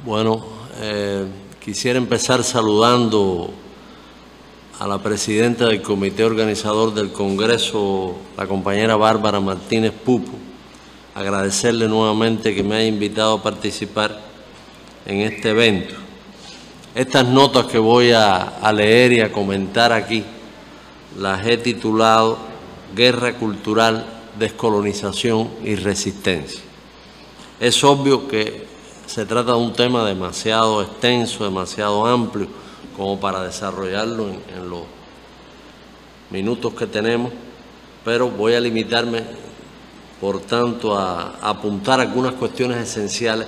Bueno, quisiera empezar saludando a la presidenta del comité organizador del Congreso, la compañera Bárbara Martínez Pupo, agradecerle nuevamente que me haya invitado a participar en este evento. Estas notas que voy a leer y a comentar aquí las he titulado Guerra Cultural, Descolonización y Resistencia. Es obvio que se trata de un tema demasiado extenso, demasiado amplio, como para desarrollarlo en los minutos que tenemos, pero voy a limitarme, por tanto, a apuntar algunas cuestiones esenciales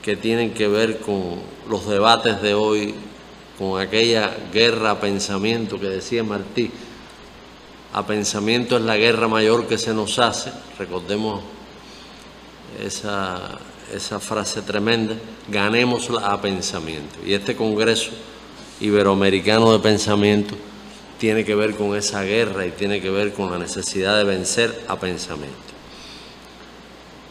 que tienen que ver con los debates de hoy, con aquella guerra a pensamiento que decía Martí. A pensamiento es la guerra mayor que se nos hace, recordemos esa frase tremenda, ganémosla a pensamiento. Y este Congreso Iberoamericano de Pensamiento tiene que ver con esa guerra y tiene que ver con la necesidad de vencer a pensamiento.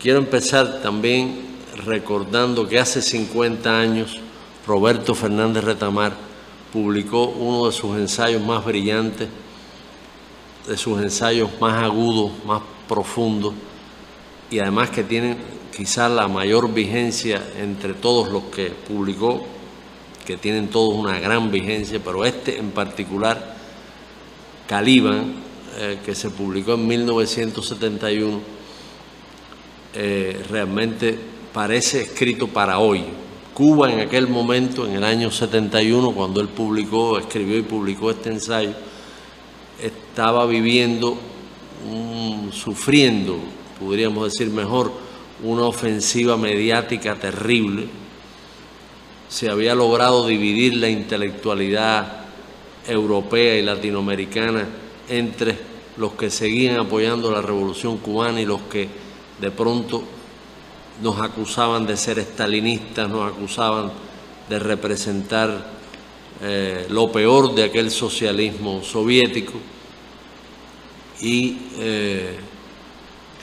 Quiero empezar también recordando que hace 50 años Roberto Fernández Retamar publicó uno de sus ensayos más brillantes, de sus ensayos más agudos, más profundos, y además que tienen quizás la mayor vigencia entre todos los que publicó, que tienen todos una gran vigencia, pero este en particular, Caliban, que se publicó en 1971, realmente parece escrito para hoy. Cuba en aquel momento, en el año 71, cuando él escribió y publicó este ensayo, estaba viviendo, sufriendo, podríamos decir mejor, una ofensiva mediática terrible. Se había logrado dividir la intelectualidad europea y latinoamericana entre los que seguían apoyando la revolución cubana y los que de pronto nos acusaban de ser estalinistas, nos acusaban de representar lo peor de aquel socialismo soviético. Y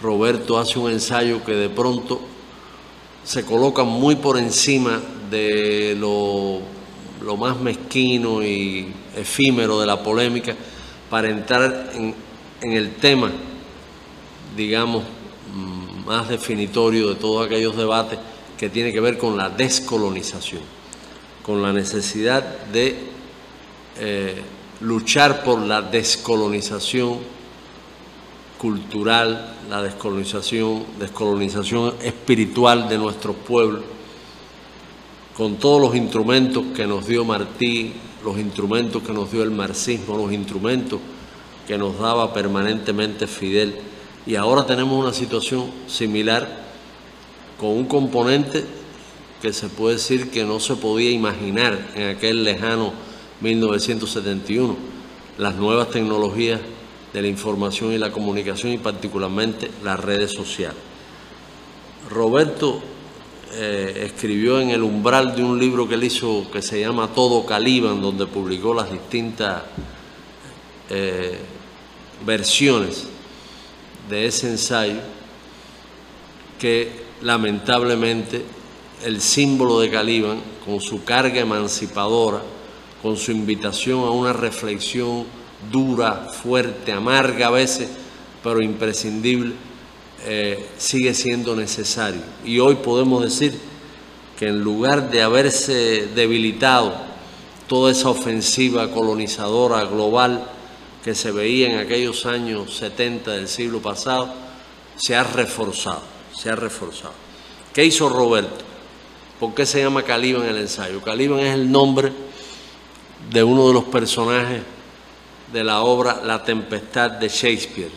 Roberto hace un ensayo que de pronto se coloca muy por encima de lo más mezquino y efímero de la polémica para entrar en el tema, digamos, más definitorio de todos aquellos debates, que tiene que ver con la descolonización, con la necesidad de luchar por la descolonización cultural, la descolonización espiritual de nuestros pueblos, con todos los instrumentos que nos dio Martí, los instrumentos que nos dio el marxismo, los instrumentos que nos daba permanentemente Fidel. Y ahora tenemos una situación similar con un componente que se puede decir que no se podía imaginar en aquel lejano 1971, las nuevas tecnologías de la información y la comunicación, y particularmente las redes sociales. Roberto escribió en el umbral de un libro que él hizo que se llama Todo Caliban, donde publicó las distintas versiones de ese ensayo, que lamentablemente el símbolo de Caliban, con su carga emancipadora, con su invitación a una reflexión dura, fuerte, amarga a veces, pero imprescindible, sigue siendo necesario. Y hoy podemos decir que en lugar de haberse debilitado toda esa ofensiva colonizadora global que se veía en aquellos años 70 del siglo pasado, se ha reforzado, se ha reforzado. ¿Qué hizo Roberto? ¿Por qué se llama Caliban el ensayo? Caliban es el nombre de uno de los personajes de la obra La Tempestad de Shakespeare.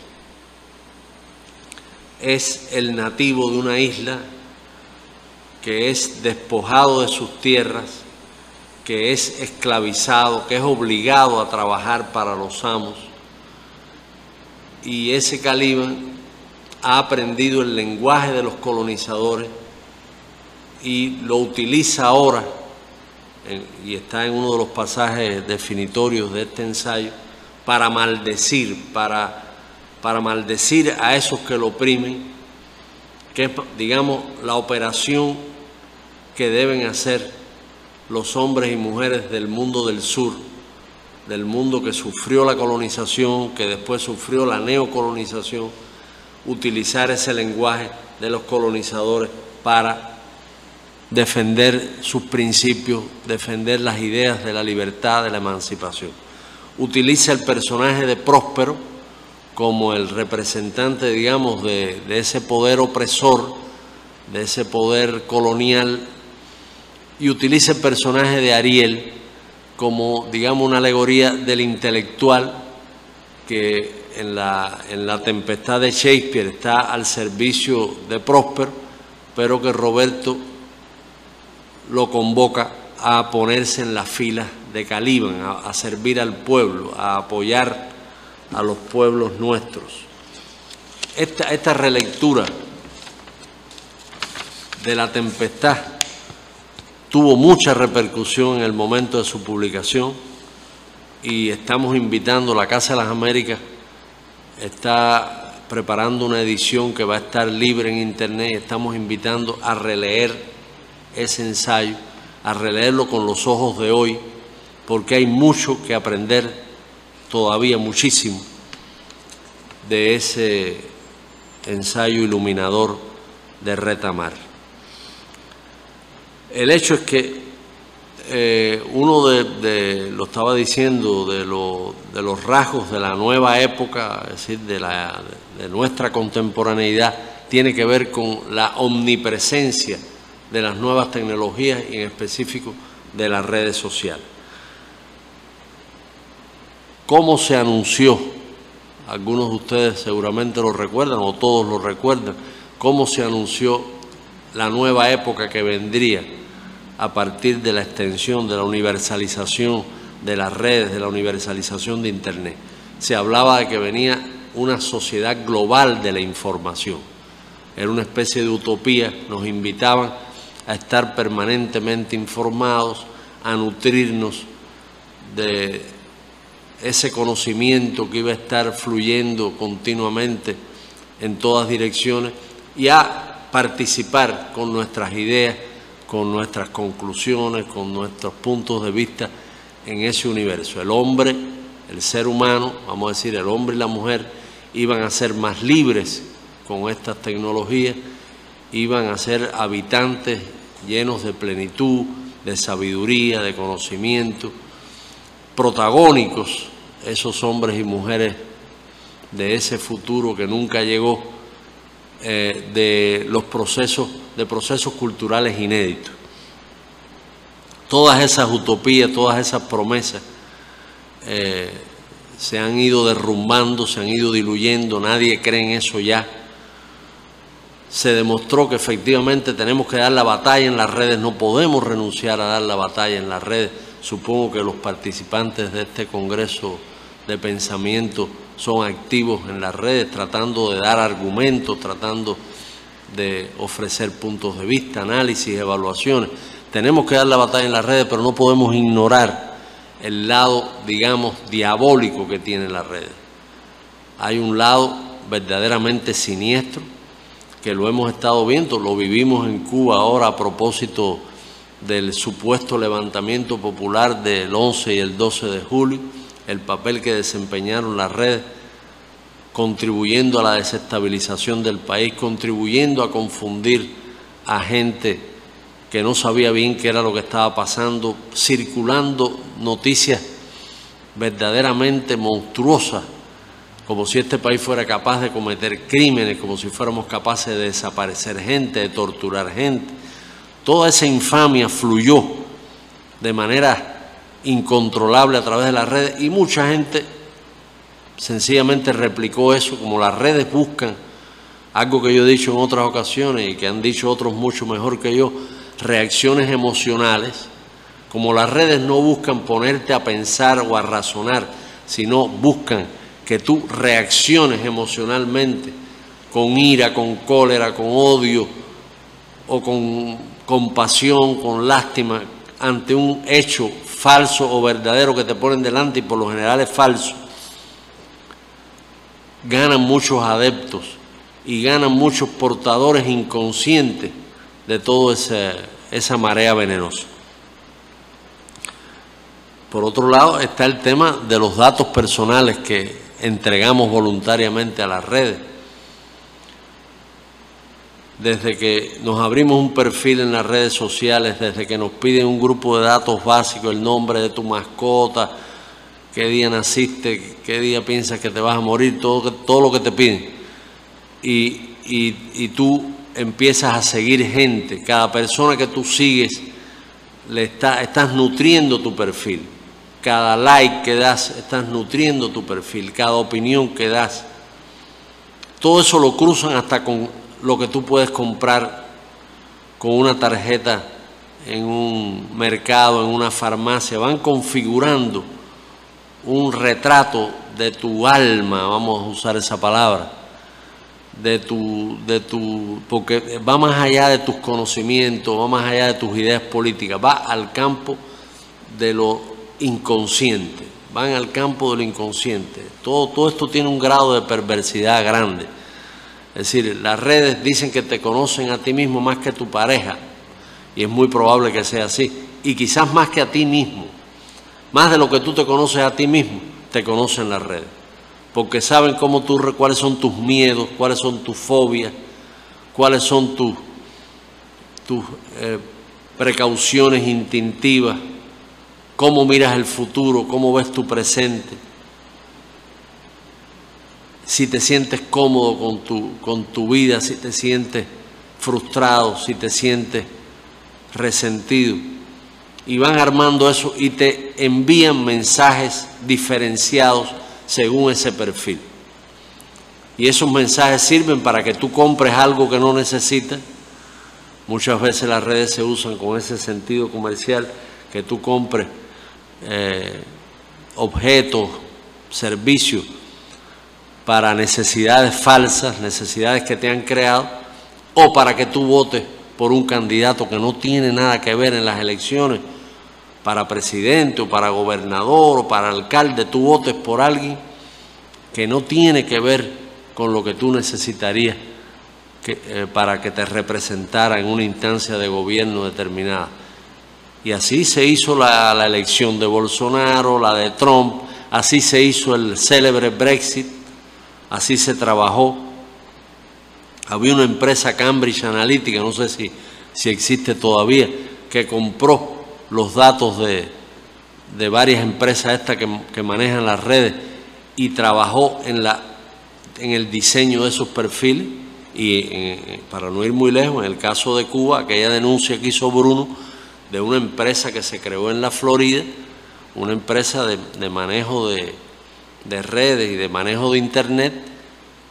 Es el nativo de una isla que es despojado de sus tierras, que es esclavizado, que es obligado a trabajar para los amos. Y ese Caliban ha aprendido el lenguaje de los colonizadores y lo utiliza ahora, y está en uno de los pasajes definitorios de este ensayo, para maldecir, para maldecir a esos que lo oprimen, que es, digamos, la operación que deben hacer los hombres y mujeres del mundo del sur, del mundo que sufrió la colonización, que después sufrió la neocolonización, utilizar ese lenguaje de los colonizadores para defender sus principios, defender las ideas de la libertad, de la emancipación. Utiliza el personaje de Próspero como el representante, digamos, de ese poder opresor, de ese poder colonial, y utiliza el personaje de Ariel como, digamos, una alegoría del intelectual que en la Tempestad de Shakespeare está al servicio de Próspero, pero que Roberto lo convoca a ponerse en las filas de Caliban, a servir al pueblo, a apoyar a los pueblos nuestros. Esta relectura de La Tempestad tuvo mucha repercusión en el momento de su publicación y estamos invitando, la Casa de las Américas está preparando una edición que va a estar libre en internet y estamos invitando a releer ese ensayo, a releerlo con los ojos de hoy, porque hay mucho que aprender, todavía muchísimo, de ese ensayo iluminador de Retamar. El hecho es que uno lo estaba diciendo, de los rasgos de la nueva época, es decir, de nuestra contemporaneidad, tiene que ver con la omnipresencia de las nuevas tecnologías y en específico de las redes sociales. ¿Cómo se anunció? Algunos de ustedes seguramente lo recuerdan o todos lo recuerdan. ¿Cómo se anunció la nueva época que vendría a partir de la extensión, de la universalización de las redes, de la universalización de Internet? Se hablaba de que venía una sociedad global de la información. Era una especie de utopía, nos invitaban a estar permanentemente informados, a nutrirnos de ese conocimiento que iba a estar fluyendo continuamente en todas direcciones y a participar con nuestras ideas, con nuestras conclusiones, con nuestros puntos de vista en ese universo. El hombre, el ser humano, vamos a decir, el hombre y la mujer iban a ser más libres con estas tecnologías, iban a ser habitantes llenos de plenitud, de sabiduría, de conocimiento, protagónicos, esos hombres y mujeres de ese futuro que nunca llegó, de procesos culturales inéditos. Todas esas utopías, todas esas promesas se han ido derrumbando, se han ido diluyendo, nadie cree en eso ya. Se demostró que efectivamente tenemos que dar la batalla en las redes, no podemos renunciar a dar la batalla en las redes. Supongo que los participantes de este congreso de pensamiento son activos en las redes, tratando de dar argumentos, tratando de ofrecer puntos de vista, análisis, evaluaciones. Tenemos que dar la batalla en las redes, pero no podemos ignorar el lado, digamos, diabólico que tienen las redes. Hay un lado verdaderamente siniestro, que lo hemos estado viendo, lo vivimos en Cuba ahora a propósito del supuesto levantamiento popular del 11 y el 12 de julio, el papel que desempeñaron las redes, contribuyendo a la desestabilización del país, contribuyendo a confundir a gente que no sabía bien qué era lo que estaba pasando, circulando noticias verdaderamente monstruosas, como si este país fuera capaz de cometer crímenes, como si fuéramos capaces de desaparecer gente, de torturar gente. Toda esa infamia fluyó de manera incontrolable a través de las redes y mucha gente sencillamente replicó eso. Como las redes buscan, algo que yo he dicho en otras ocasiones y que han dicho otros mucho mejor que yo, reacciones emocionales, como las redes no buscan ponerte a pensar o a razonar, sino buscan que tú reacciones emocionalmente con ira, con cólera, con odio o con compasión, con lástima ante un hecho falso o verdadero que te ponen delante, y por lo general es falso. Ganan muchos adeptos y ganan muchos portadores inconscientes de todo esa marea venenosa. Por otro lado está el tema de los datos personales que entregamos voluntariamente a las redes. Desde que nos abrimos un perfil en las redes sociales, desde que nos piden un grupo de datos básicos, el nombre de tu mascota, qué día naciste, qué día piensas que te vas a morir, todo lo que te piden. Y tú empiezas a seguir gente. Cada persona que tú sigues, estás nutriendo tu perfil. Cada like que das, estás nutriendo tu perfil. Cada opinión que das. Todo eso lo cruzan hasta con lo que tú puedes comprar con una tarjeta en un mercado, en una farmacia. Van configurando un retrato de tu alma, vamos a usar esa palabra, porque va más allá de tus conocimientos, va más allá de tus ideas políticas, va al campo de lo inconsciente, van al campo de lo inconsciente. Todo esto tiene un grado de perversidad grande. Es decir, las redes dicen que te conocen a ti mismo más que a tu pareja, y es muy probable que sea así, y quizás más que a ti mismo. Más de lo que tú te conoces a ti mismo, te conocen las redes. Porque saben cuáles son tus miedos, cuáles son tus fobias, cuáles son tus precauciones instintivas, cómo miras el futuro, cómo ves tu presente. Si te sientes cómodo con tu vida, si te sientes frustrado, si te sientes resentido. Y van armando eso y te envían mensajes diferenciados según ese perfil. Y esos mensajes sirven para que tú compres algo que no necesitas. Muchas veces las redes se usan con ese sentido comercial, que tú compres objetos, servicios para necesidades falsas, necesidades que te han creado, o para que tú votes por un candidato que no tiene nada que ver en las elecciones, para presidente o para gobernador o para alcalde. Tú votes por alguien que no tiene que ver con lo que tú necesitarías para que te representara en una instancia de gobierno determinada. Y así se hizo la elección de Bolsonaro, la de Trump, así se hizo el célebre Brexit, así se trabajó. Había una empresa Cambridge Analytica, no sé si existe todavía, que compró los datos de varias empresas estas que manejan las redes y trabajó en el diseño de esos perfiles. Y para no ir muy lejos, en el caso de Cuba, aquella denuncia que hizo Bruno de una empresa que se creó en la Florida, una empresa de manejo de redes y de manejo de Internet,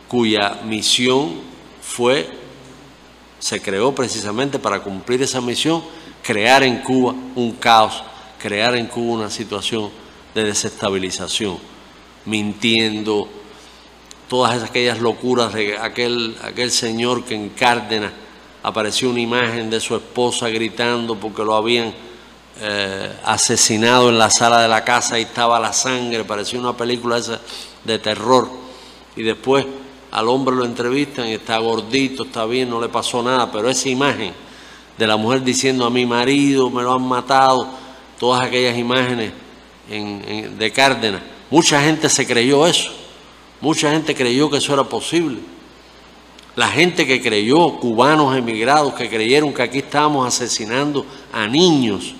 cuya misión se creó precisamente para cumplir esa misión, crear en Cuba un caos, crear en Cuba una situación de desestabilización, mintiendo, todas aquellas locuras de aquel señor que en Cárdenas apareció una imagen de su esposa gritando porque lo habían asesinado en la sala de la casa, ahí estaba la sangre, parecía una película esa de terror, y después al hombre lo entrevistan y está gordito, está bien, no le pasó nada, pero esa imagen de la mujer diciendo a mi marido me lo han matado, todas aquellas imágenes de Cárdenas, mucha gente se creyó eso, mucha gente creyó que eso era posible. La gente que creyó, cubanos emigrados que creyeron que aquí estábamos asesinando a niños,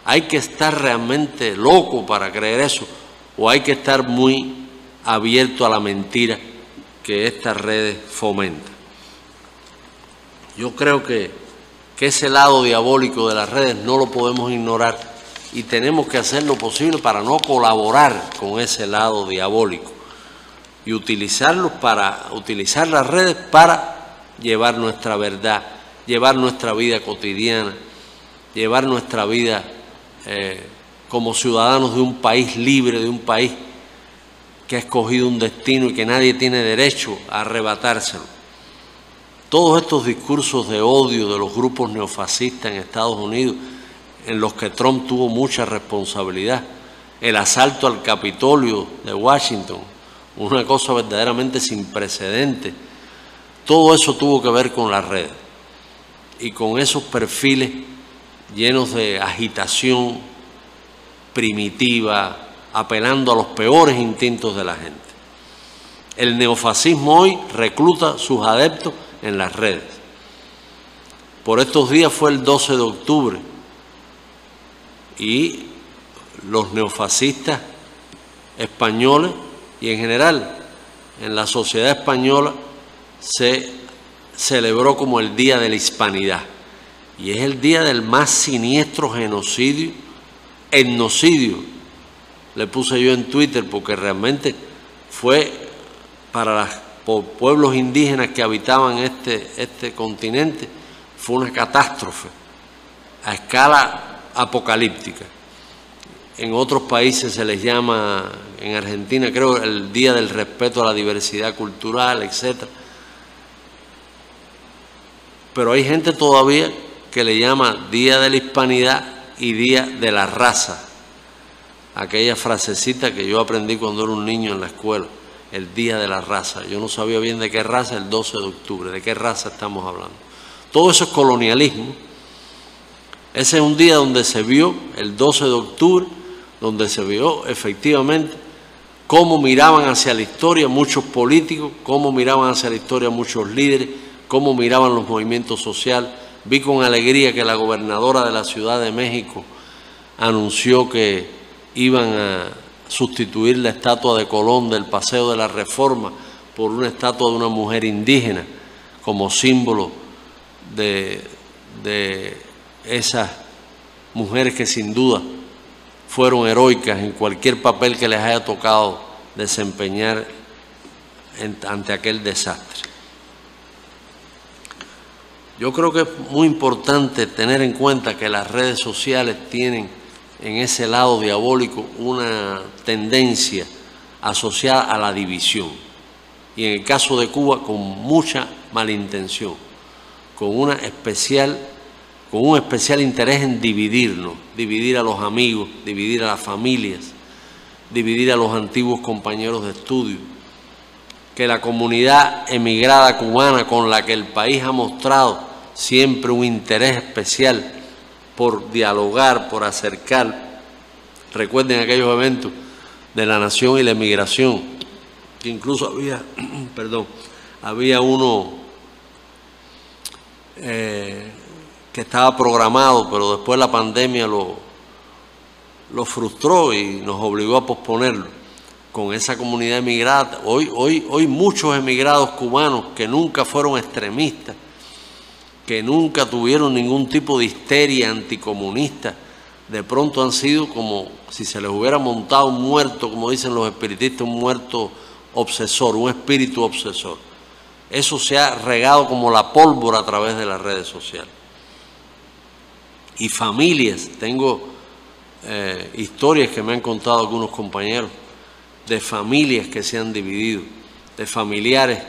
hay que estar realmente loco para creer eso, o hay que estar muy abierto a la mentira que estas redes fomentan. Yo creo que ese lado diabólico de las redes no lo podemos ignorar y tenemos que hacer lo posible para no colaborar con ese lado diabólico y utilizar las redes para llevar nuestra verdad, llevar nuestra vida cotidiana, llevar nuestra vida como ciudadanos de un país libre, de un país que ha escogido un destino y que nadie tiene derecho a arrebatárselo. Todos estos discursos de odio de los grupos neofascistas en Estados Unidos, en los que Trump tuvo mucha responsabilidad, el asalto al Capitolio de Washington, una cosa verdaderamente sin precedentes, todo eso tuvo que ver con las redes y con esos perfiles llenos de agitación primitiva, apelando a los peores instintos de la gente. El neofascismo hoy recluta sus adeptos en las redes. Por estos días fue el 12 de octubre y los neofascistas españoles y en general en la sociedad española se celebró como el Día de la Hispanidad y es el día del más siniestro genocidio, etnocidio, le puse yo en Twitter, porque realmente fue para los pueblos indígenas que habitaban este continente, fue una catástrofe a escala apocalíptica. En otros países se les llama, en Argentina creo, el Día del Respeto a la Diversidad Cultural, etc. Pero hay gente todavía que le llama Día de la Hispanidad y Día de la Raza. Aquella frasecita que yo aprendí cuando era un niño en la escuela, el Día de la Raza. Yo no sabía bien de qué raza el 12 de octubre, de qué raza estamos hablando. Todo eso es colonialismo. Ese es un día donde se vio, el 12 de octubre, donde se vio efectivamente cómo miraban hacia la historia muchos políticos, cómo miraban hacia la historia muchos líderes, cómo miraban los movimientos sociales. Vi con alegría que la gobernadora de la Ciudad de México anunció que iban a sustituir la estatua de Colón del Paseo de la Reforma por una estatua de una mujer indígena como símbolo de esas mujeres que sin duda fueron heroicas en cualquier papel que les haya tocado desempeñar ante aquel desastre. Yo creo que es muy importante tener en cuenta que las redes sociales tienen en ese lado diabólico una tendencia asociada a la división. Y en el caso de Cuba, con mucha malintención, con un especial interés en dividirnos, dividir a los amigos, dividir a las familias, dividir a los antiguos compañeros de estudio. Que la comunidad emigrada cubana, con la que el país ha mostrado siempre un interés especial por dialogar, por acercar. Recuerden aquellos eventos de la nación y la emigración, que incluso había uno que estaba programado, pero después la pandemia lo frustró y nos obligó a posponerlo. Con esa comunidad emigrada, hoy muchos emigrados cubanos que nunca fueron extremistas, que nunca tuvieron ningún tipo de histeria anticomunista, de pronto han sido como si se les hubiera montado un muerto, como dicen los espiritistas, un muerto obsesor, un espíritu obsesor. Eso se ha regado como la pólvora a través de las redes sociales. Y familias, tengo historias que me han contado algunos compañeros, de familias que se han dividido, de familiares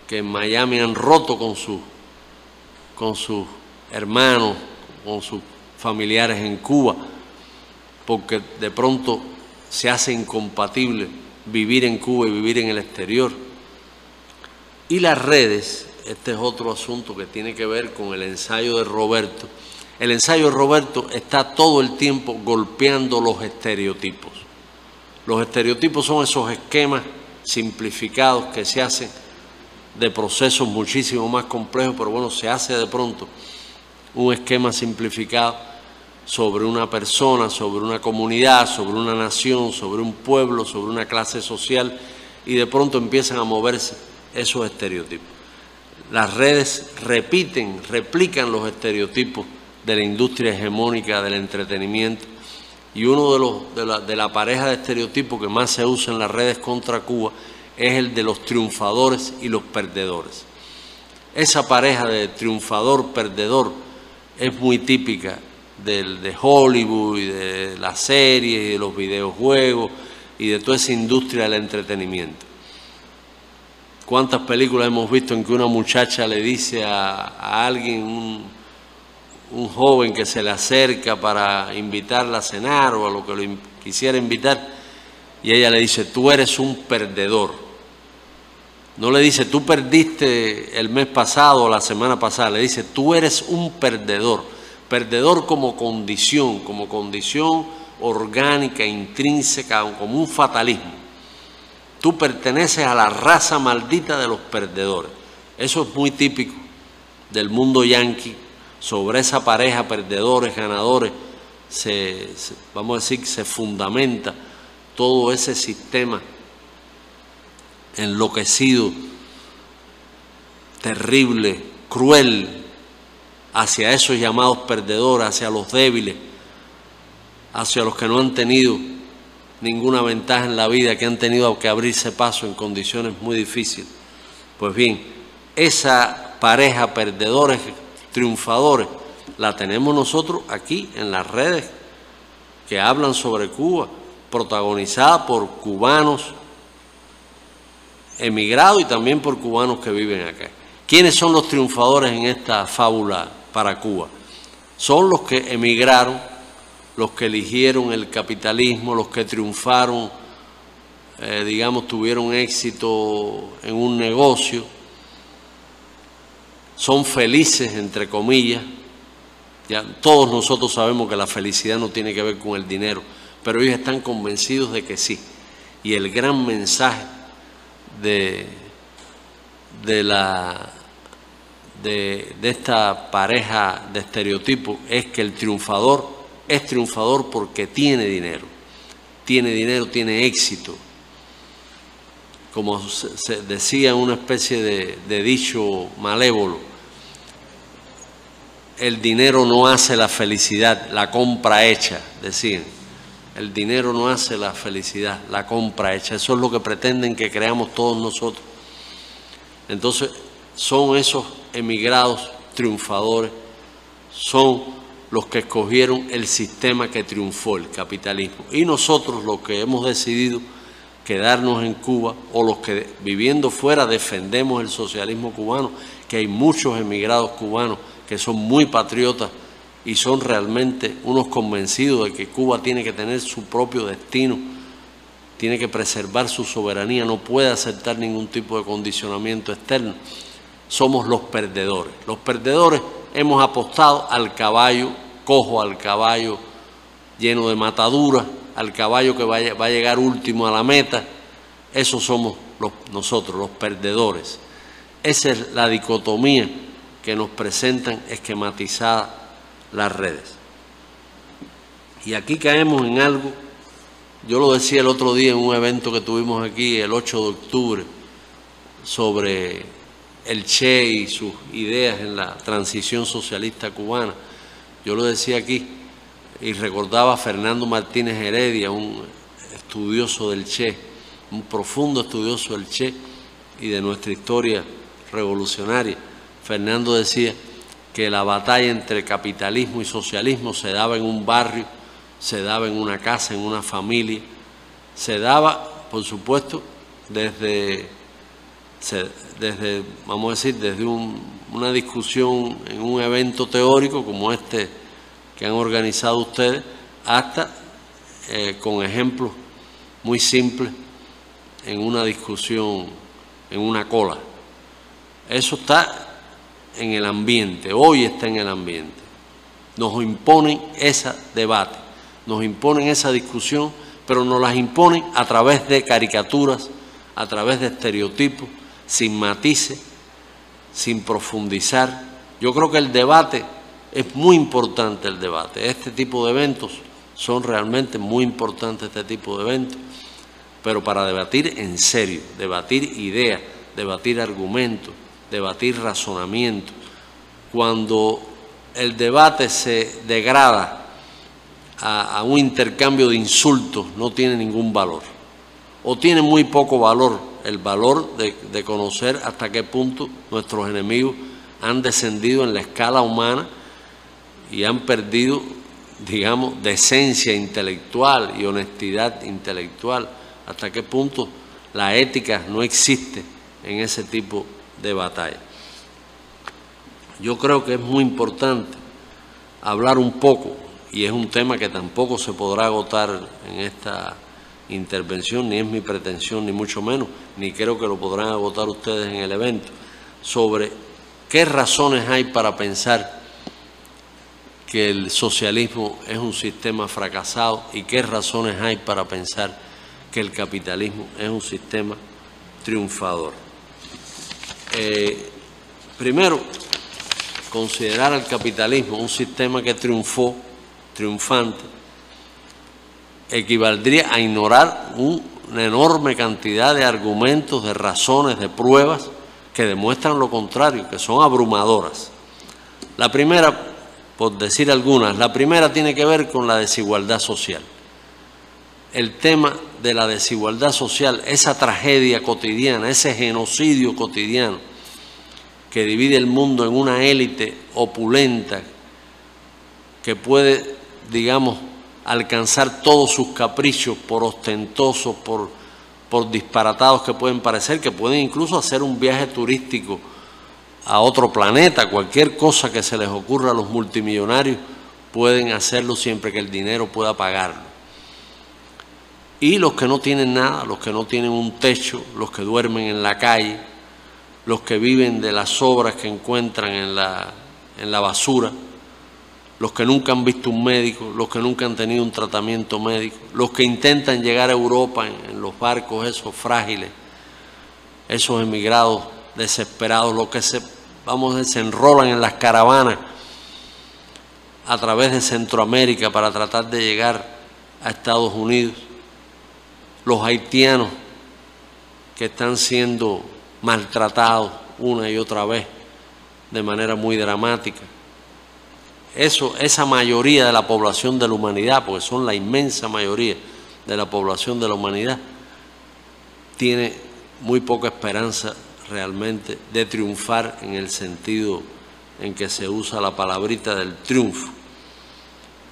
que en Miami han roto con sus hermanos, con sus familiares en Cuba, porque de pronto se hace incompatible vivir en Cuba y vivir en el exterior. Y las redes, este es otro asunto que tiene que ver con el ensayo de Roberto. El ensayo de Roberto está todo el tiempo golpeando los estereotipos. Los estereotipos son esos esquemas simplificados que se hacen de procesos muchísimo más complejos, pero bueno, se hace de pronto un esquema simplificado sobre una persona, sobre una comunidad, sobre una nación, sobre un pueblo, sobre una clase social, y de pronto empiezan a moverse esos estereotipos. Las redes replican los estereotipos de la industria hegemónica del entretenimiento, y uno de la pareja de estereotipos que más se usa en las redes contra Cuba es el de los triunfadores y los perdedores. Esa pareja de triunfador-perdedor es muy típica de Hollywood y de las series y de los videojuegos y de toda esa industria del entretenimiento. ¿Cuántas películas hemos visto en que una muchacha le dice a alguien, un joven que se le acerca para invitarla a cenar o a lo que lo quisiera invitar, y ella le dice: tú eres un perdedor? No le dice: tú perdiste el mes pasado o la semana pasada, le dice: tú eres un perdedor, Perdedor como condición orgánica, intrínseca, como un fatalismo. Tú perteneces a la raza maldita de los perdedores. Eso es muy típico del mundo yanqui. Sobre esa pareja perdedores, ganadores, vamos a decir que se fundamenta todo ese sistema enloquecido, terrible, cruel, hacia esos llamados perdedores, hacia los débiles, hacia los que no han tenido ninguna ventaja en la vida, que han tenido que abrirse paso en condiciones muy difíciles. Pues bien, esa pareja perdedores, triunfadores, la tenemos nosotros aquí en las redes que hablan sobre Cuba, protagonizada por cubanos emigrados y también por cubanos que viven acá. ¿Quiénes son los triunfadores en esta fábula para Cuba? Son los que emigraron, los que eligieron el capitalismo, los que triunfaron, digamos, tuvieron éxito en un negocio, son felices, entre comillas. Ya, todos nosotros sabemos que la felicidad no tiene que ver con el dinero, pero ellos están convencidos de que sí. Y el gran mensaje de esta pareja de estereotipos es que el triunfador es triunfador porque tiene dinero, tiene éxito. Como se decía, una especie de dicho malévolo: el dinero no hace la felicidad, la compra hecha, decían. El dinero no hace la felicidad, la compra hecha. Eso es lo que pretenden que creamos todos nosotros. Entonces, son esos emigrados triunfadores, son los que escogieron el sistema que triunfó, el capitalismo. Y nosotros, los que hemos decidido quedarnos en Cuba, o los que viviendo fuera defendemos el socialismo cubano, que hay muchos emigrados cubanos que son muy patriotas y son realmente unos convencidos de que Cuba tiene que tener su propio destino, tiene que preservar su soberanía, no puede aceptar ningún tipo de condicionamiento externo. Somos los perdedores. Los perdedores hemos apostado al caballo cojo, al caballo lleno de mataduras, al caballo que va a llegar último a la meta. Esos somos nosotros, los perdedores. Esa es la dicotomía que nos presentan esquematizadas las redes. Y aquí caemos en algo, yo lo decía el otro día en un evento que tuvimos aquí el 8 de octubre sobre el Che y sus ideas en la transición socialista cubana. Yo lo decía aquí y recordaba a Fernando Martínez Heredia, un estudioso del Che, un profundo estudioso del Che y de nuestra historia revolucionaria. Fernando decía que la batalla entre capitalismo y socialismo se daba en un barrio, se daba en una casa, en una familia, se daba, por supuesto, desde vamos a decir, desde una discusión en un evento teórico como este que han organizado ustedes, hasta con ejemplos muy simples en una discusión, en una cola. Eso está en el ambiente, hoy está en el ambiente. Nos imponen ese debate, nos imponen esa discusión, pero nos las imponen a través de caricaturas, a través de estereotipos, sin matices, sin profundizar. Yo creo que el debate es muy importante, el debate. Este tipo de eventos son realmente muy importantes, este tipo de eventos, pero para debatir en serio, debatir ideas, debatir argumentos, debatir razonamientos. Cuando el debate se degrada a un intercambio de insultos, no tiene ningún valor, o tiene muy poco valor, el valor de conocer hasta qué punto nuestros enemigos han descendido en la escala humana y han perdido, digamos, decencia intelectual y honestidad intelectual, hasta qué punto la ética no existe en ese tipo de batalla. Yo creo que es muy importante hablar un poco, y es un tema que tampoco se podrá agotar en esta intervención, ni es mi pretensión, ni mucho menos, ni creo que lo podrán agotar ustedes en el evento, sobre qué razones hay para pensar que el socialismo es un sistema fracasado y qué razones hay para pensar que el capitalismo es un sistema triunfador. Primero, considerar al capitalismo un sistema que triunfó, triunfante, equivaldría a ignorar una enorme cantidad de argumentos, de razones, de pruebas que demuestran lo contrario, que son abrumadoras. La primera, por decir algunas, la primera tiene que ver con la desigualdad social. El tema de la desigualdad social, esa tragedia cotidiana, ese genocidio cotidiano que divide el mundo en una élite opulenta que puede, digamos, alcanzar todos sus caprichos por ostentosos, por disparatados que pueden parecer, que pueden incluso hacer un viaje turístico a otro planeta, cualquier cosa que se les ocurra a los multimillonarios, pueden hacerlo siempre que el dinero pueda pagarlo. Y los que no tienen nada, los que no tienen un techo, los que duermen en la calle, los que viven de las sobras que encuentran en la basura, los que nunca han visto un médico, los que nunca han tenido un tratamiento médico, los que intentan llegar a Europa en los barcos esos frágiles, esos emigrados desesperados, los que se enrolan en las caravanas a través de Centroamérica para tratar de llegar a Estados Unidos, los haitianos que están siendo maltratados una y otra vez de manera muy dramática. Esa mayoría de la población de la humanidad, porque son la inmensa mayoría de la población de la humanidad, tiene muy poca esperanza realmente de triunfar en el sentido en que se usa la palabrita del triunfo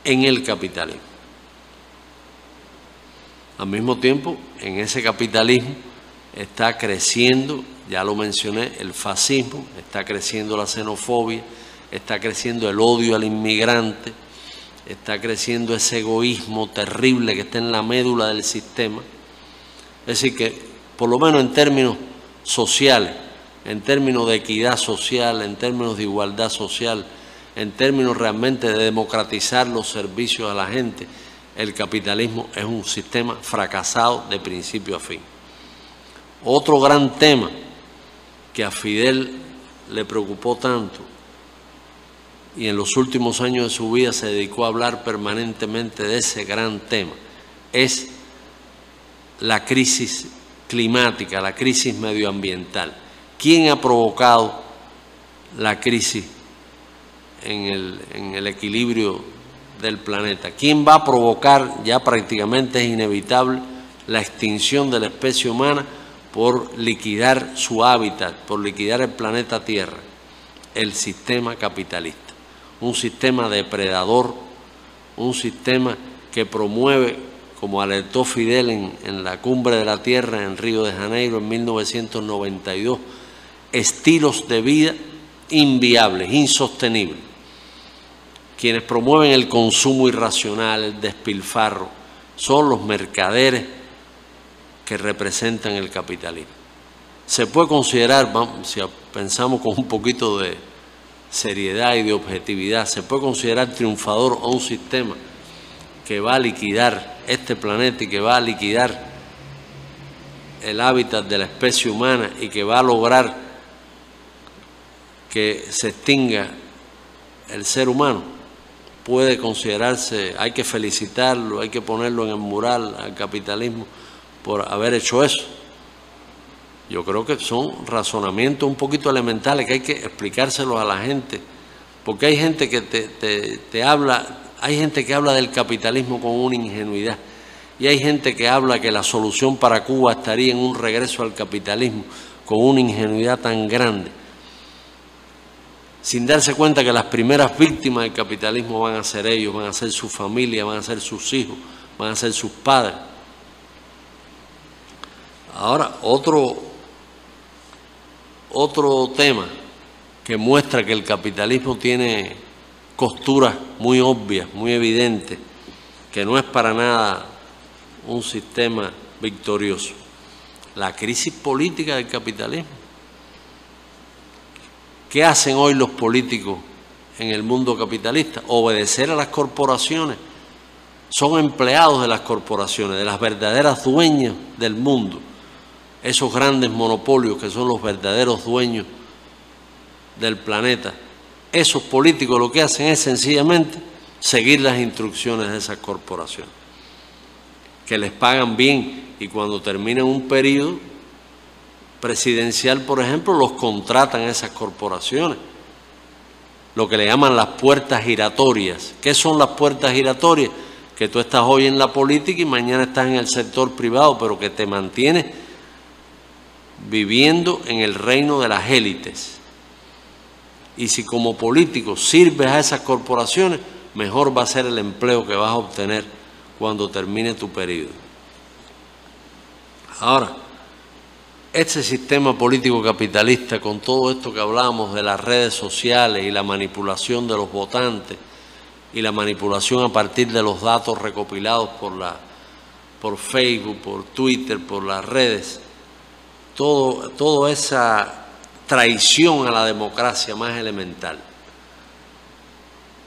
en el capitalismo. Al mismo tiempo, en ese capitalismo está creciendo, ya lo mencioné, el fascismo, está creciendo la xenofobia, está creciendo el odio al inmigrante, está creciendo ese egoísmo terrible que está en la médula del sistema. Es decir que, por lo menos en términos sociales, en términos de equidad social, en términos de igualdad social, en términos realmente de democratizar los servicios a la gente, el capitalismo es un sistema fracasado de principio a fin. Otro gran tema que a Fidel le preocupó tanto y en los últimos años de su vida se dedicó a hablar permanentemente de ese gran tema, es la crisis climática, la crisis medioambiental. ¿Quién ha provocado la crisis en el equilibrio del planeta? ¿Quién va a provocar, ya prácticamente es inevitable, la extinción de la especie humana por liquidar su hábitat, por liquidar el planeta Tierra? El sistema capitalista. Un sistema depredador, un sistema que promueve, como alertó Fidel en la Cumbre de la Tierra en Río de Janeiro en 1992, estilos de vida inviables, insostenibles. Quienes promueven el consumo irracional, el despilfarro, son los mercaderes que representan el capitalismo. Se puede considerar, si pensamos con un poquito de seriedad y de objetividad, se puede considerar triunfador a un sistema que va a liquidar este planeta y que va a liquidar el hábitat de la especie humana y que va a lograr que se extinga el ser humano. Puede considerarse, hay que felicitarlo, hay que ponerlo en el mural al capitalismo por haber hecho eso. Yo creo que son razonamientos un poquito elementales que hay que explicárselos a la gente, porque hay gente que te habla, hay gente que habla del capitalismo con una ingenuidad y hay gente que habla que la solución para Cuba estaría en un regreso al capitalismo con una ingenuidad tan grande, sin darse cuenta que las primeras víctimas del capitalismo van a ser ellos, van a ser su familia, van a ser sus hijos, van a ser sus padres. Ahora, otro tema que muestra que el capitalismo tiene costuras muy obvias, muy evidentes, que no es para nada un sistema victorioso. La crisis política del capitalismo. ¿Qué hacen hoy los políticos en el mundo capitalista, obedecer a las corporaciones. Son empleados de las corporaciones, de las verdaderas dueñas del mundo. Esos grandes monopolios que son los verdaderos dueños del planeta. Esos políticos lo que hacen es sencillamente seguir las instrucciones de esas corporaciones, que les pagan bien, y cuando terminan un periodo presidencial, por ejemplo, los contratan a esas corporaciones. Lo que le llaman las puertas giratorias. ¿Qué son las puertas giratorias? Que tú estás hoy en la política y mañana estás en el sector privado, pero que te mantienes viviendo en el reino de las élites. Y si como político sirves a esas corporaciones, mejor va a ser el empleo que vas a obtener cuando termine tu periodo. Ahora, este sistema político capitalista, con todo esto que hablamos de las redes sociales y la manipulación de los votantes y la manipulación a partir de los datos recopilados por Facebook, por Twitter, por las redes, toda esa traición a la democracia más elemental.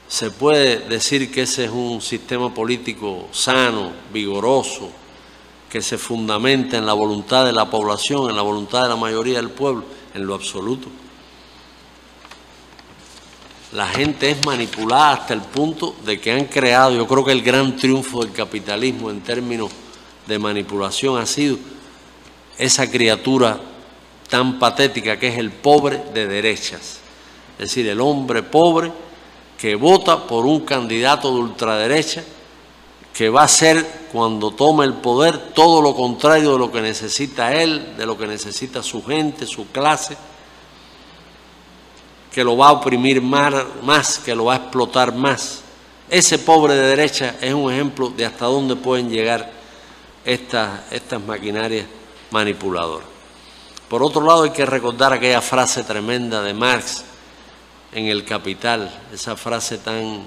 Se puede decir que ese es un sistema político sano, vigoroso, que se fundamenta en la voluntad de la población, en la voluntad de la mayoría del pueblo, en lo absoluto. La gente es manipulada hasta el punto de que han creado, yo creo que el gran triunfo del capitalismo en términos de manipulación ha sido esa criatura tan patética que es el pobre de derechas, es decir, el hombre pobre que vota por un candidato de ultraderecha que va a hacer, cuando tome el poder, todo lo contrario de lo que necesita él, de lo que necesita su gente, su clase, que lo va a oprimir más, que lo va a explotar más. Ese pobre de derecha es un ejemplo de hasta dónde pueden llegar estas maquinarias manipuladoras. Por otro lado, hay que recordar aquella frase tremenda de Marx en El Capital, esa frase tan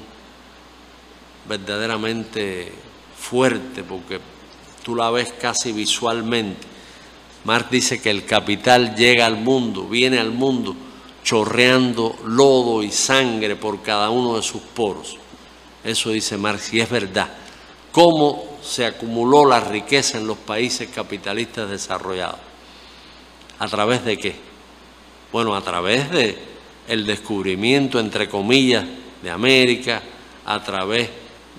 verdaderamente fuerte, porque tú la ves casi visualmente. Marx dice que el capital llega al mundo, viene al mundo chorreando lodo y sangre por cada uno de sus poros. Eso dice Marx, y es verdad. ¿Cómo se acumuló la riqueza en los países capitalistas desarrollados? ¿A través de qué? Bueno, a través de el descubrimiento, entre comillas, de América, a través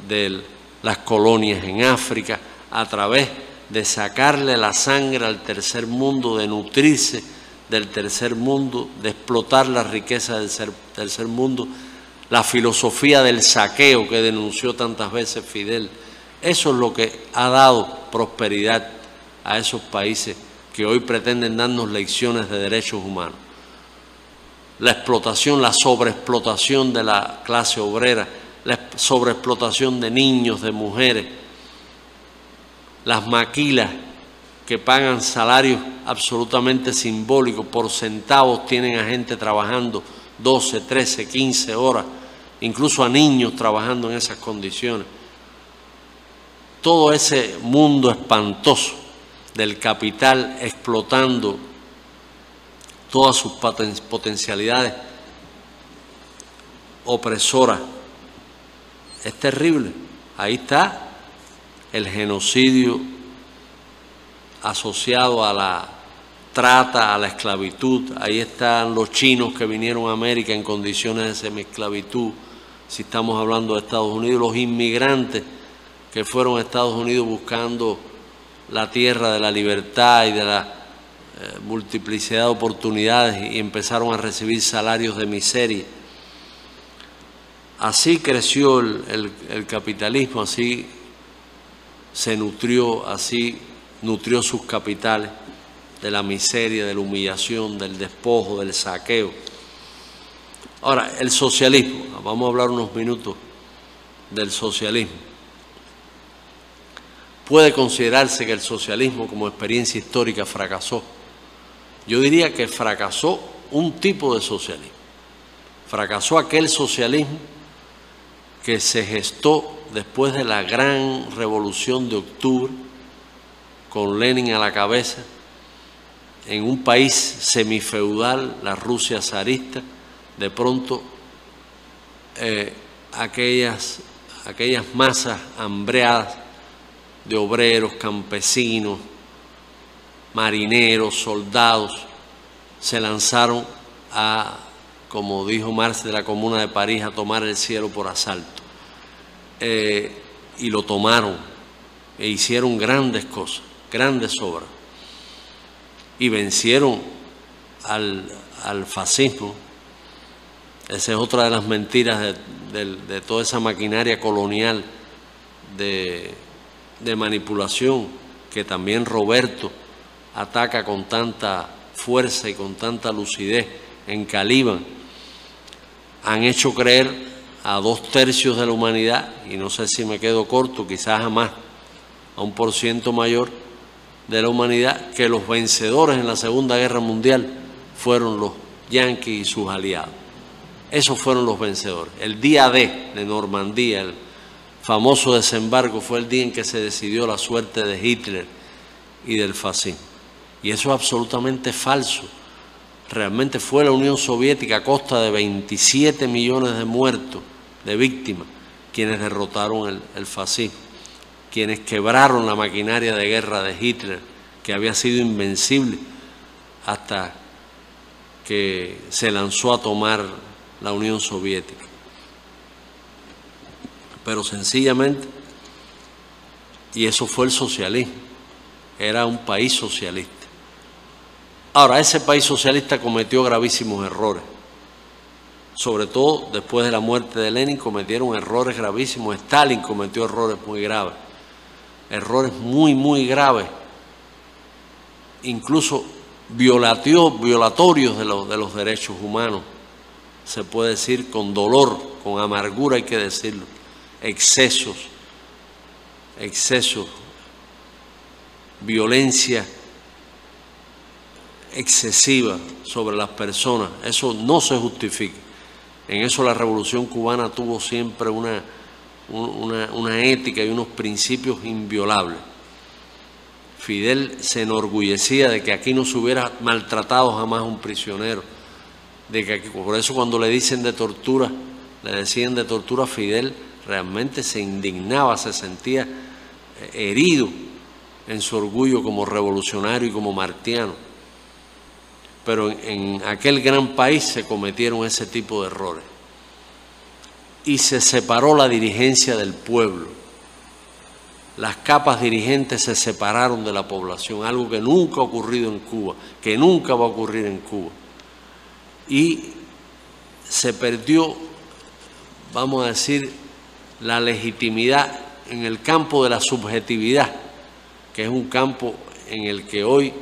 de las colonias en África, a través de sacarle la sangre al tercer mundo, de nutrirse del tercer mundo, de explotar la riqueza del tercer mundo, la filosofía del saqueo que denunció tantas veces Fidel. Eso es lo que ha dado prosperidad a esos países que hoy pretenden darnos lecciones de derechos humanos. La explotación, la sobreexplotación de la clase obrera, la sobreexplotación de niños, de mujeres, las maquilas que pagan salarios absolutamente simbólicos, por centavos tienen a gente trabajando 12, 13, 15 horas, incluso a niños trabajando en esas condiciones. Todo ese mundo espantoso del capital explotando todas sus potencialidades opresoras es terrible. Ahí está el genocidio asociado a la trata, a la esclavitud. Ahí están los chinos que vinieron a América en condiciones de semiesclavitud. Si estamos hablando de Estados Unidos, los inmigrantes que fueron a Estados Unidos buscando la tierra de la libertad y de la multiplicidad de oportunidades y empezaron a recibir salarios de miseria. Así creció el capitalismo, así se nutrió, así nutrió sus capitales de la miseria, de la humillación, del despojo, del saqueo. Ahora, el socialismo, vamos a hablar unos minutos del socialismo. Puede considerarse que el socialismo como experiencia histórica fracasó. Yo diría que fracasó un tipo de socialismo. Fracasó aquel socialismo que se gestó después de la gran revolución de octubre, con Lenin a la cabeza, en un país semifeudal, la Rusia zarista. De pronto aquellas masas hambreadas de obreros, campesinos, marineros, soldados, se lanzaron a, como dijo Marx de la Comuna de París, a tomar el cielo por asalto. Y lo tomaron e hicieron grandes cosas, grandes obras, y vencieron al fascismo. Esa es otra de las mentiras de toda esa maquinaria colonial de manipulación que también Roberto ataca con tanta fuerza y con tanta lucidez en Caliban. Han hecho creer a 2/3 de la humanidad, y no sé si me quedo corto, quizás a más, a 1% mayor de la humanidad, que los vencedores en la Segunda Guerra Mundial fueron los yanquis y sus aliados. Esos fueron los vencedores. El día D de Normandía, el famoso desembarco, fue el día en que se decidió la suerte de Hitler y del fascismo. Y eso es absolutamente falso. Realmente fue la Unión Soviética, a costa de 27 millones de muertos, de víctimas, quienes derrotaron el fascismo, quienes quebraron la maquinaria de guerra de Hitler, que había sido invencible hasta que se lanzó a tomar la Unión Soviética. Pero sencillamente, y eso fue el socialismo, era un país socialista. Ahora, ese país socialista cometió gravísimos errores. Sobre todo después de la muerte de Lenin cometieron errores gravísimos. Stalin cometió errores muy graves. Errores muy, muy graves. Incluso violatorios de los derechos humanos. Se puede decir con dolor, con amargura hay que decirlo. Excesos, violencia excesiva sobre las personas. Eso no se justifica. En eso la Revolución Cubana tuvo siempre una ética y unos principios inviolables. Fidel se enorgullecía de que aquí no se hubiera maltratado jamás un prisionero. Por eso cuando le decían de tortura, Fidel realmente se indignaba, se sentía herido en su orgullo como revolucionario y como martiano. Pero en aquel gran país se cometieron ese tipo de errores. Y se separó la dirigencia del pueblo. Las capas dirigentes se separaron de la población, algo que nunca ha ocurrido en Cuba, que nunca va a ocurrir en Cuba. Y se perdió, vamos a decir, la legitimidad en el campo de la subjetividad, que es un campo en el que hoy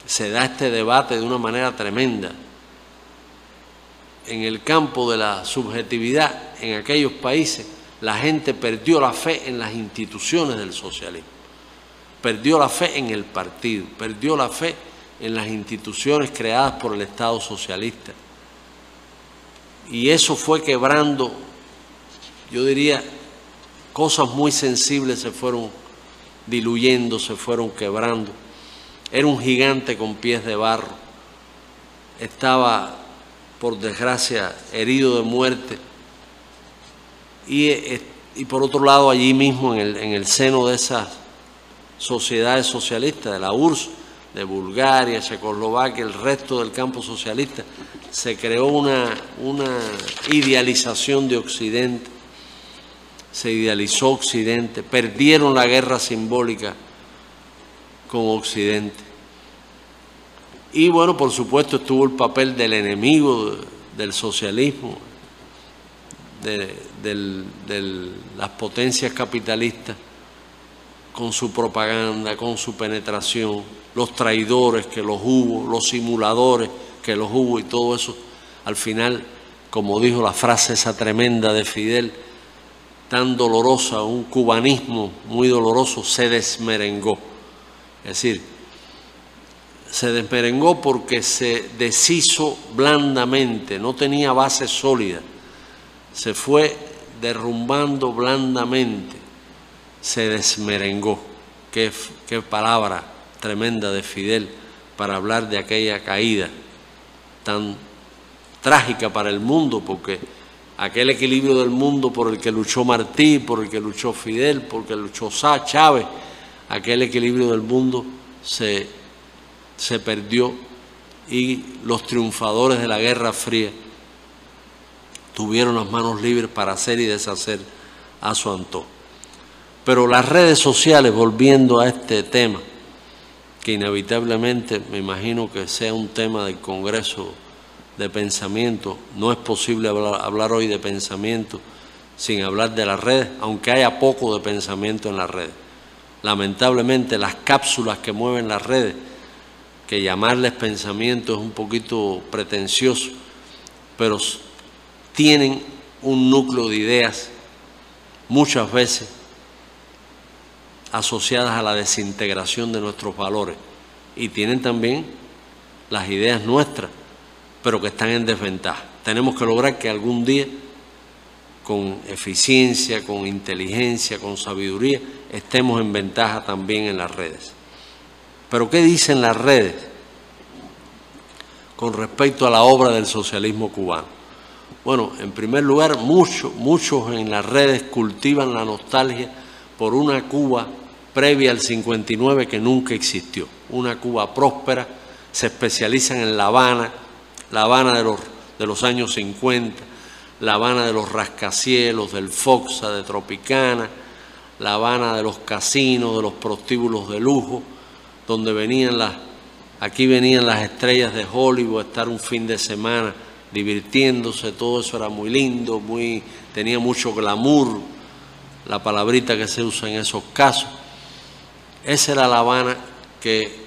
se da este debate de una manera tremenda. En el campo de la subjetividad, en aquellos países, la gente perdió la fe en las instituciones del socialismo, perdió la fe en el partido, perdió la fe en las instituciones creadas por el Estado socialista. Y eso fue quebrando, yo diría, cosas muy sensibles se fueron diluyendo, se fueron quebrando. Era un gigante con pies de barro. Estaba, por desgracia, herido de muerte. Y por otro lado, allí mismo, en el seno de esas sociedades socialistas, de la URSS, de Bulgaria, Checoslovaquia, el resto del campo socialista, se creó una idealización de Occidente. Se idealizó Occidente, perdieron la guerra simbólica con Occidente. Y bueno, por supuesto estuvo el papel del enemigo del socialismo, de las potencias capitalistas, con su propaganda, con su penetración, los traidores que los hubo, los simuladores que los hubo, y todo eso, al final, como dijo la frase esa tremenda de Fidel, tan dolorosa, un cubanismo muy doloroso, se desmerengó. Es decir, se desmerengó porque se deshizo blandamente, no tenía base sólida, se fue derrumbando blandamente, se desmerengó. Qué palabra tremenda de Fidel para hablar de aquella caída tan trágica para el mundo, porque aquel equilibrio del mundo por el que luchó Martí, por el que luchó Fidel, por el que luchó Chávez, aquel equilibrio del mundo se perdió y los triunfadores de la Guerra Fría tuvieron las manos libres para hacer y deshacer a su antojo. Pero las redes sociales, volviendo a este tema, que inevitablemente me imagino que sea un tema del Congreso de pensamiento, no es posible hablar hoy de pensamiento sin hablar de las redes, aunque haya poco de pensamiento en las redes. Lamentablemente las cápsulas que mueven las redes, que llamarles pensamiento es un poquito pretencioso, pero tienen un núcleo de ideas muchas veces asociadas a la desintegración de nuestros valores, y tienen también las ideas nuestras, pero que están en desventaja. Tenemos que lograr que algún día, con eficiencia, con inteligencia, con sabiduría, estemos en ventaja también en las redes. Pero ¿qué dicen las redes con respecto a la obra del socialismo cubano? Bueno, en primer lugar, muchos en las redes cultivan la nostalgia por una Cuba previa al 59 que nunca existió, una Cuba próspera. Se especializan en La Habana de los años 50, La Habana de los rascacielos, del Foxa, de Tropicana, La Habana de los casinos, de los prostíbulos de lujo, donde aquí venían las estrellas de Hollywood a estar un fin de semana divirtiéndose. Todo eso era muy lindo, tenía mucho glamour, la palabrita que se usa en esos casos. Esa era La Habana que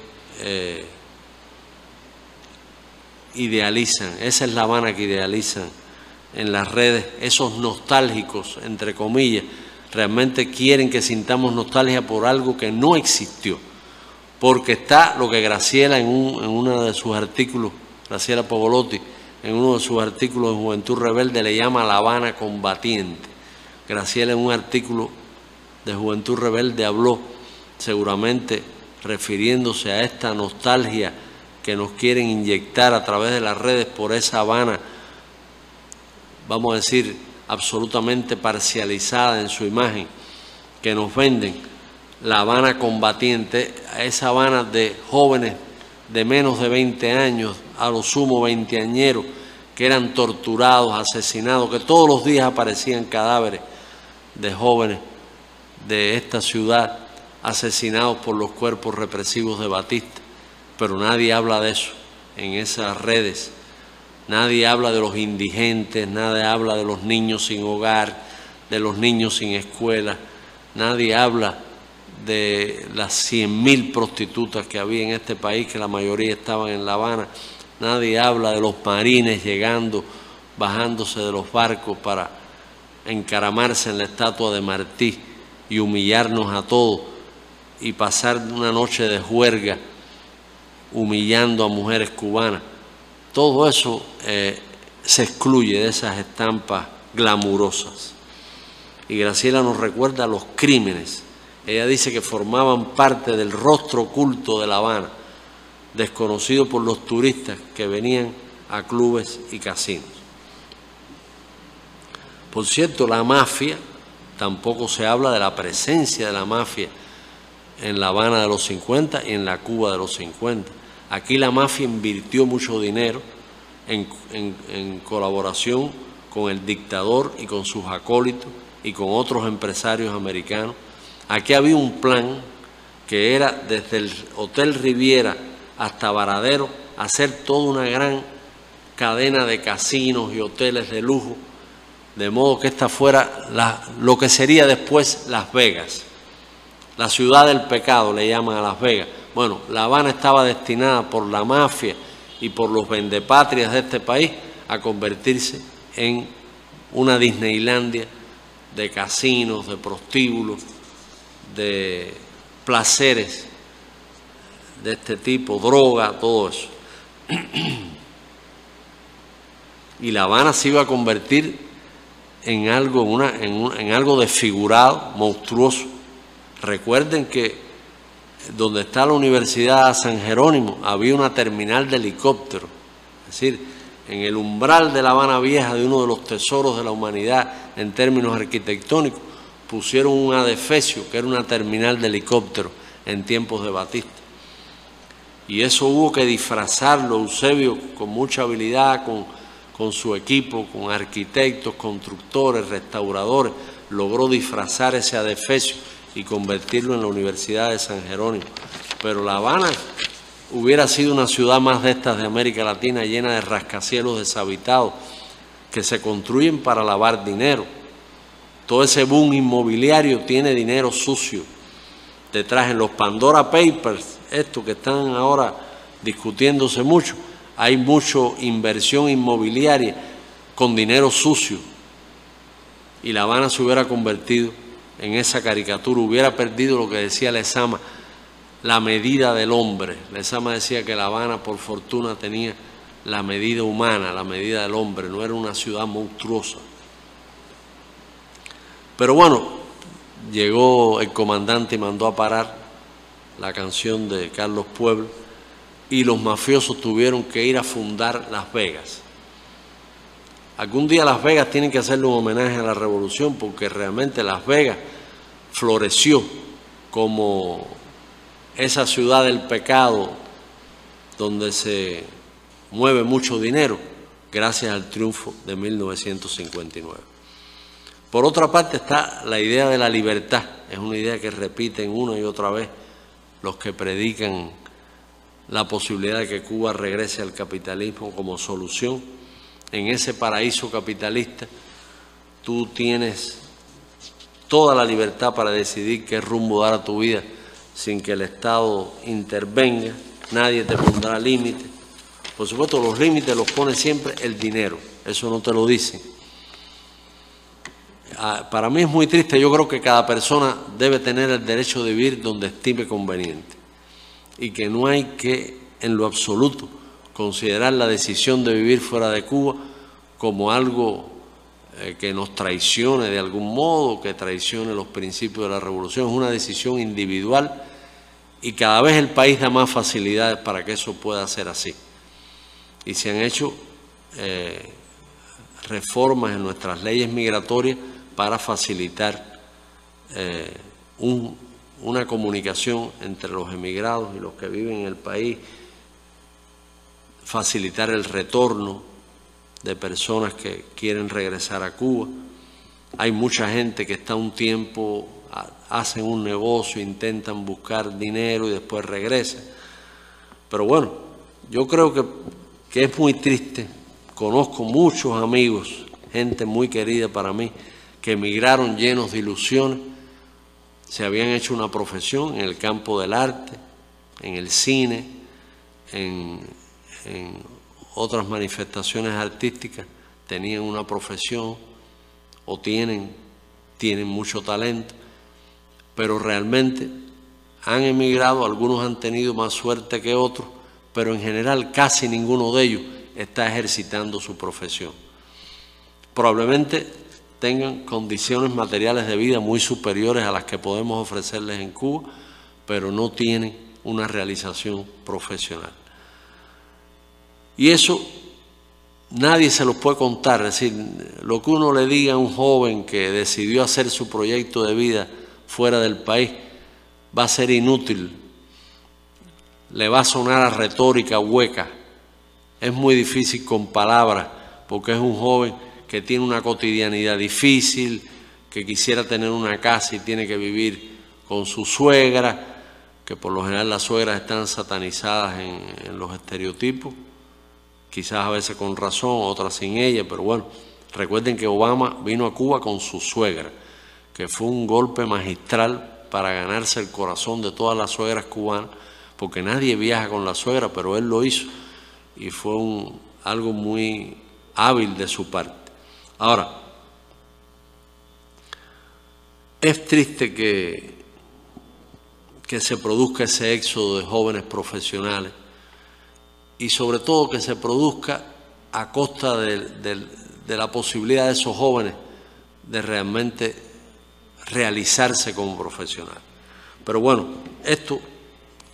idealizan, esa es La Habana que idealizan en las redes. Esos nostálgicos, entre comillas, realmente quieren que sintamos nostalgia por algo que no existió, porque está lo que Graciela en uno de sus artículos, Graciela Pogolotti, en uno de sus artículos de Juventud Rebelde le llama La Habana combatiente. Graciela en un artículo de Juventud Rebelde habló, seguramente refiriéndose a esta nostalgia que nos quieren inyectar a través de las redes por esa Habana, vamos a decir, absolutamente parcializada en su imagen, que nos venden, La Habana combatiente, a esa Habana de jóvenes de menos de 20 años, a lo sumo veinteañeros, que eran torturados, asesinados, que todos los días aparecían cadáveres de jóvenes de esta ciudad asesinados por los cuerpos represivos de Batista. Pero nadie habla de eso en esas redes. Nadie habla de los indigentes, nadie habla de los niños sin hogar, de los niños sin escuela, nadie habla de las 100.000 prostitutas que había en este país, que la mayoría estaban en La Habana. Nadie habla de los marines llegando, bajándose de los barcos para encaramarse en la estatua de Martí y humillarnos a todos y pasar una noche de juerga humillando a mujeres cubanas. Todo eso se excluye de esas estampas glamurosas. Y Graciela nos recuerda los crímenes. Ella dice que formaban parte del rostro oculto de La Habana, desconocido por los turistas que venían a clubes y casinos. Por cierto, la mafia, tampoco se habla de la presencia de la mafia en La Habana de los 50 y en la Cuba de los 50. Aquí la mafia invirtió mucho dinero en colaboración con el dictador y con sus acólitos y con otros empresarios americanos. Aquí había un plan que era desde el Hotel Riviera hasta Varadero, hacer toda una gran cadena de casinos y hoteles de lujo, de modo que esta fuera lo que sería después Las Vegas. La ciudad del pecado le llaman a Las Vegas. Bueno, La Habana estaba destinada por la mafia y por los vendepatrias de este país a convertirse en una Disneylandia de casinos, de prostíbulos, de placeres de este tipo, droga, todo eso. Y La Habana se iba a convertir en algo, en algo desfigurado, monstruoso. Recuerden que donde está la Universidad San Jerónimo había una terminal de helicópteros. Es decir, en el umbral de La Habana Vieja, de uno de los tesoros de la humanidad en términos arquitectónicos, pusieron un adefesio, que era una terminal de helicópteros en tiempos de Batista. Y eso hubo que disfrazarlo, Eusebio, con mucha habilidad, con su equipo, con arquitectos, constructores, restauradores, logró disfrazar ese adefesio y convertirlo en la Universidad de San Jerónimo. Pero La Habana hubiera sido una ciudad más de estas de América Latina, llena de rascacielos deshabitados que se construyen para lavar dinero. Todo ese boom inmobiliario tiene dinero sucio detrás. En los Pandora Papers, estos que están ahora discutiéndose mucho, hay mucha inversión inmobiliaria con dinero sucio. Y La Habana se hubiera convertido en esa caricatura, hubiera perdido lo que decía Lezama, la medida del hombre. Lezama decía que La Habana, por fortuna, tenía la medida humana, la medida del hombre, no era una ciudad monstruosa. Pero bueno, llegó el comandante y mandó a parar la canción de Carlos Pueblo y los mafiosos tuvieron que ir a fundar Las Vegas. Algún día Las Vegas tienen que hacerle un homenaje a la revolución, porque realmente Las Vegas floreció como esa ciudad del pecado donde se mueve mucho dinero gracias al triunfo de 1959. Por otra parte está la idea de la libertad. Es una idea que repiten una y otra vez los que predican la posibilidad de que Cuba regrese al capitalismo como solución. En ese paraíso capitalista tú tienes toda la libertad para decidir qué rumbo dar a tu vida sin que el Estado intervenga, nadie te pondrá límites. Por supuesto, los límites los pone siempre el dinero, eso no te lo dicen. Para mí es muy triste, yo creo que cada persona debe tener el derecho de vivir donde estime conveniente y que no hay que, en lo absoluto, considerar la decisión de vivir fuera de Cuba como algo que nos traicione de algún modo, que traicione los principios de la revolución. Es una decisión individual y cada vez el país da más facilidades para que eso pueda ser así. Y se han hecho reformas en nuestras leyes migratorias para facilitar una comunicación entre los emigrados y los que viven en el país, facilitar el retorno de personas que quieren regresar a Cuba. Hay mucha gente que está un tiempo, hacen un negocio, intentan buscar dinero y después regresan. Pero bueno, yo creo que es muy triste. Conozco muchos amigos, gente muy querida para mí, que emigraron llenos de ilusiones, se habían hecho una profesión en el campo del arte, en el cine, en otras manifestaciones artísticas, tenían una profesión o tienen mucho talento, pero realmente han emigrado, algunos han tenido más suerte que otros, pero en general casi ninguno de ellos está ejercitando su profesión. Probablemente tengan condiciones materiales de vida muy superiores a las que podemos ofrecerles en Cuba, pero no tienen una realización profesional. Y eso nadie se los puede contar, es decir, lo que uno le diga a un joven que decidió hacer su proyecto de vida fuera del país va a ser inútil, le va a sonar a retórica hueca, es muy difícil con palabras, porque es un joven que tiene una cotidianidad difícil, que quisiera tener una casa y tiene que vivir con su suegra, que por lo general las suegras están satanizadas en los estereotipos, quizás a veces con razón, otras sin ella, pero bueno, recuerden que Obama vino a Cuba con su suegra, que fue un golpe magistral para ganarse el corazón de todas las suegras cubanas, porque nadie viaja con la suegra, pero él lo hizo, y fue algo muy hábil de su parte. Ahora, es triste que se produzca ese éxodo de jóvenes profesionales y sobre todo que se produzca a costa de la posibilidad de esos jóvenes de realmente realizarse como profesionales. Pero bueno, esto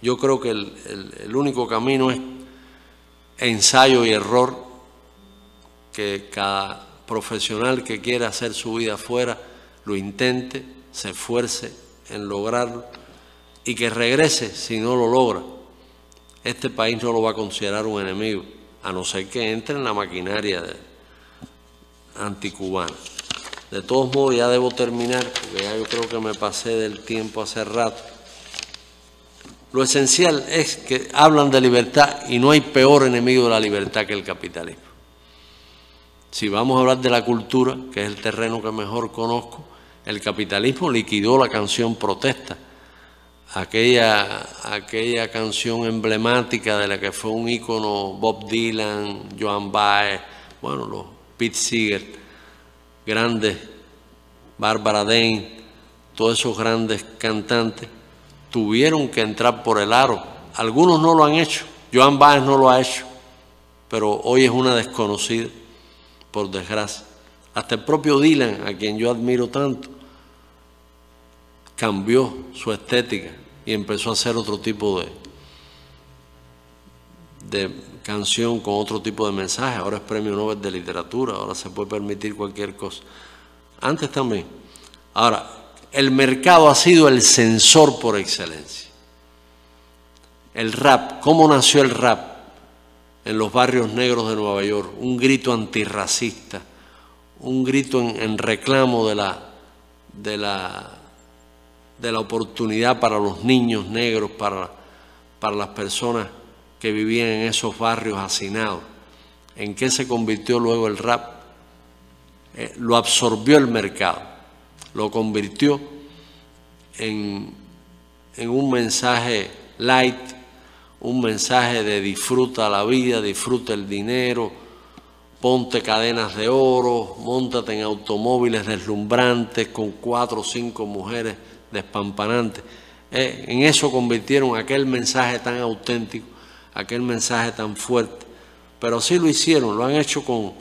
yo creo que el único camino es ensayo y error que cada profesional que quiera hacer su vida afuera lo intente, se esfuerce en lograrlo y que regrese si no lo logra. Este país no lo va a considerar un enemigo, a no ser que entre en la maquinaria anticubana. De todos modos, ya debo terminar, porque ya yo creo que me pasé del tiempo hace rato. Lo esencial es que hablan de libertad y no hay peor enemigo de la libertad que el capitalismo. Si vamos a hablar de la cultura, que es el terreno que mejor conozco, el capitalismo liquidó la canción Protesta, aquella canción emblemática de la que fue un ícono Bob Dylan, Joan Baez, bueno, los Pete Seeger, grandes, Bárbara Dane, todos esos grandes cantantes tuvieron que entrar por el aro. Algunos no lo han hecho, Joan Baez no lo ha hecho, pero hoy es una desconocida, por desgracia. Hasta el propio Dylan, a quien yo admiro tanto, cambió su estética y empezó a hacer otro tipo de canción con otro tipo de mensaje. Ahora es premio Nobel de literatura, ahora se puede permitir cualquier cosa. Antes también. Ahora, el mercado ha sido el censor por excelencia. El rap, ¿cómo nació el rap en los barrios negros de Nueva York? Un grito antirracista, un grito en reclamo de la oportunidad para los niños negros, para las personas que vivían en esos barrios hacinados. ¿En qué se convirtió luego el rap? Lo absorbió el mercado, lo convirtió en un mensaje light, un mensaje de disfruta la vida, disfruta el dinero, ponte cadenas de oro, móntate en automóviles deslumbrantes con 4 o 5 mujeres despampanantes. En eso convirtieron aquel mensaje tan auténtico, aquel mensaje tan fuerte. Pero sí lo hicieron, lo han hecho con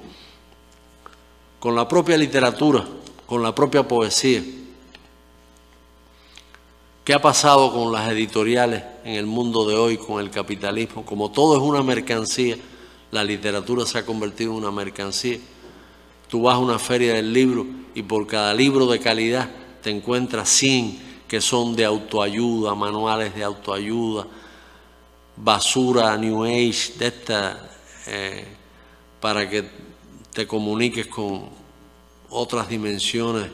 la propia literatura, con la propia poesía. ¿Qué ha pasado con las editoriales en el mundo de hoy, con el capitalismo? Como todo es una mercancía, la literatura se ha convertido en una mercancía. Tú vas a una feria del libro y por cada libro de calidad te encuentras 100 que son de autoayuda, manuales de autoayuda, basura New Age, de esta, para que te comuniques con otras dimensiones,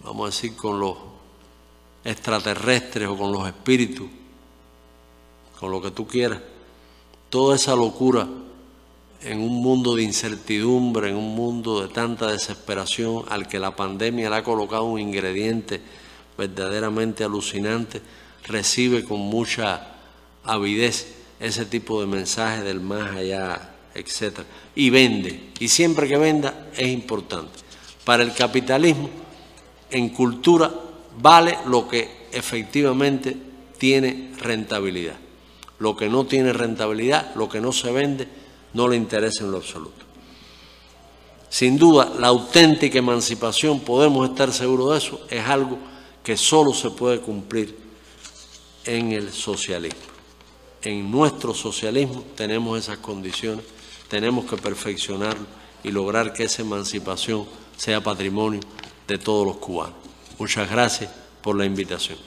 vamos a decir, con los extraterrestres o con los espíritus, con lo que tú quieras. Toda esa locura en un mundo de incertidumbre, en un mundo de tanta desesperación, al que la pandemia le ha colocado un ingrediente verdaderamente alucinante, recibe con mucha avidez ese tipo de mensajes del más allá, etc. Y vende, y siempre que venda es importante. Para el capitalismo, en cultura, vale lo que efectivamente tiene rentabilidad. Lo que no tiene rentabilidad, lo que no se vende, no le interesa en lo absoluto. Sin duda, la auténtica emancipación, podemos estar seguros de eso, es algo que solo se puede cumplir en el socialismo. En nuestro socialismo tenemos esas condiciones, tenemos que perfeccionarlo y lograr que esa emancipación sea patrimonio de todos los cubanos. Muchas gracias por la invitación.